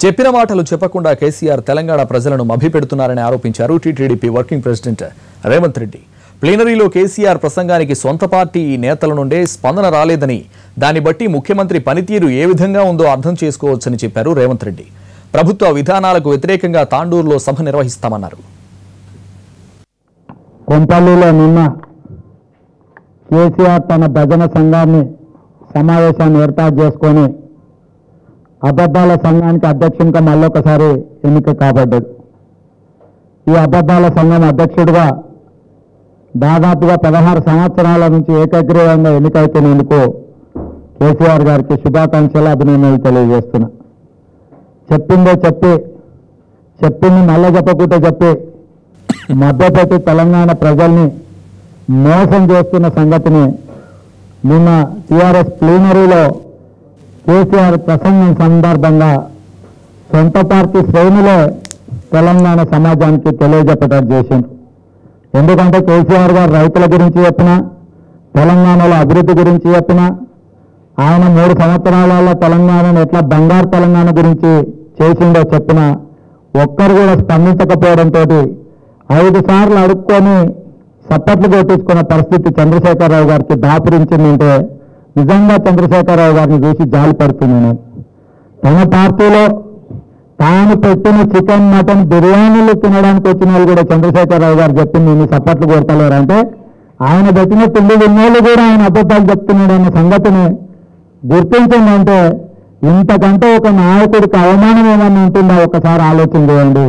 చెప్పిన మాటలు చెప్పకుండా కేసీఆర్ తెలంగాణ ప్రజలను మభ్యపెడుతున్నారని ఆరోపించారు TTDP working president Revanth Reddy. ప్లీనరీలో కేసీఆర్ ప్రసంగానికి సొంత పార్టీ నేతల నుండే స్పందన రాలేదని, దాన్ని బట్టి ముఖ్యమంత్రి పనితీరు ఏ విధంగా ఉందో అర్థం చేసుకోవచ్చని చెప్పారు రేవంత్ రెడ్డి. ప్రభుత్వ విధానాలకు వ్యతిరేకంగా తాండూరులో సభ నిర్వహిస్తామన్నారు. కొంపల్లిలో నిన్న కేసీఆర్ తన భజన సంఘాన్ని సమావేశాన్ని ఏర్పాటు చేసుకొని అబద్ధాల సంఘానికి అధ్యక్షునిగా మళ్ళొకసారి ఎన్నిక కాబడ్డాడు. ఈ అబద్ధాల సంఘం అధ్యక్షుడిగా దాదాపుగా 16 సంవత్సరాల నుంచి ఏకగ్రీవంగా ఎన్నికైతున్నందుకు కేసీఆర్ గారికి శుభాకాంక్షలు, అభినందనలు తెలియజేస్తున్నా. చెప్పిందే చెప్పింది మళ్ళీ చెప్పకుండా చెప్పి మభ్యపెట్టి తెలంగాణ ప్రజల్ని మోసం చేస్తున్న సంగతిని నిన్న టీఆర్ఎస్ ప్లీనరీలో కేసీఆర్ ప్రసంగం సందర్భంగా సొంత పార్టీ శ్రేణులే తెలంగాణ సమాజానికి తెలియజెప్పడం చేసింది. ఎందుకంటే కేసీఆర్ గారు రైతుల గురించి చెప్పినా, తెలంగాణలో అభివృద్ధి గురించి చెప్పినా, ఆయన 3 సంవత్సరాలలో తెలంగాణను ఎట్లా బంగారు తెలంగాణ గురించి చేసిండో చెప్పినా ఒక్కరు కూడా స్పందించకపోవడంతో 5 సార్లు అడుక్కొని సప్పట్లు కొట్టించుకున్న పరిస్థితి చంద్రశేఖరరావు గారికి దాపురించిందంటే నిజంగా చంద్రశేఖరరావు గారిని చూసి జాలి పడుతుంది. నేను తన పార్టీలో తాను పెట్టిన చికెన్ మటన్ బిర్యానీలు తినడానికి వచ్చిన వాళ్ళు కూడా చంద్రశేఖరరావు గారు చెప్పింది ఇన్ని సప్పట్లు కొడతలేరంటే ఆయన పెట్టిన తిండి విన్నోళ్ళు కూడా ఆయన అబద్ధాలు చెప్తున్నాడు అన్న సంగతిని గుర్తించిందంటే ఇంతకంటే ఒక నాయకుడికి అవమానం ఏమన్నా ఉంటుందా ఒకసారి ఆలోచన చేయండి.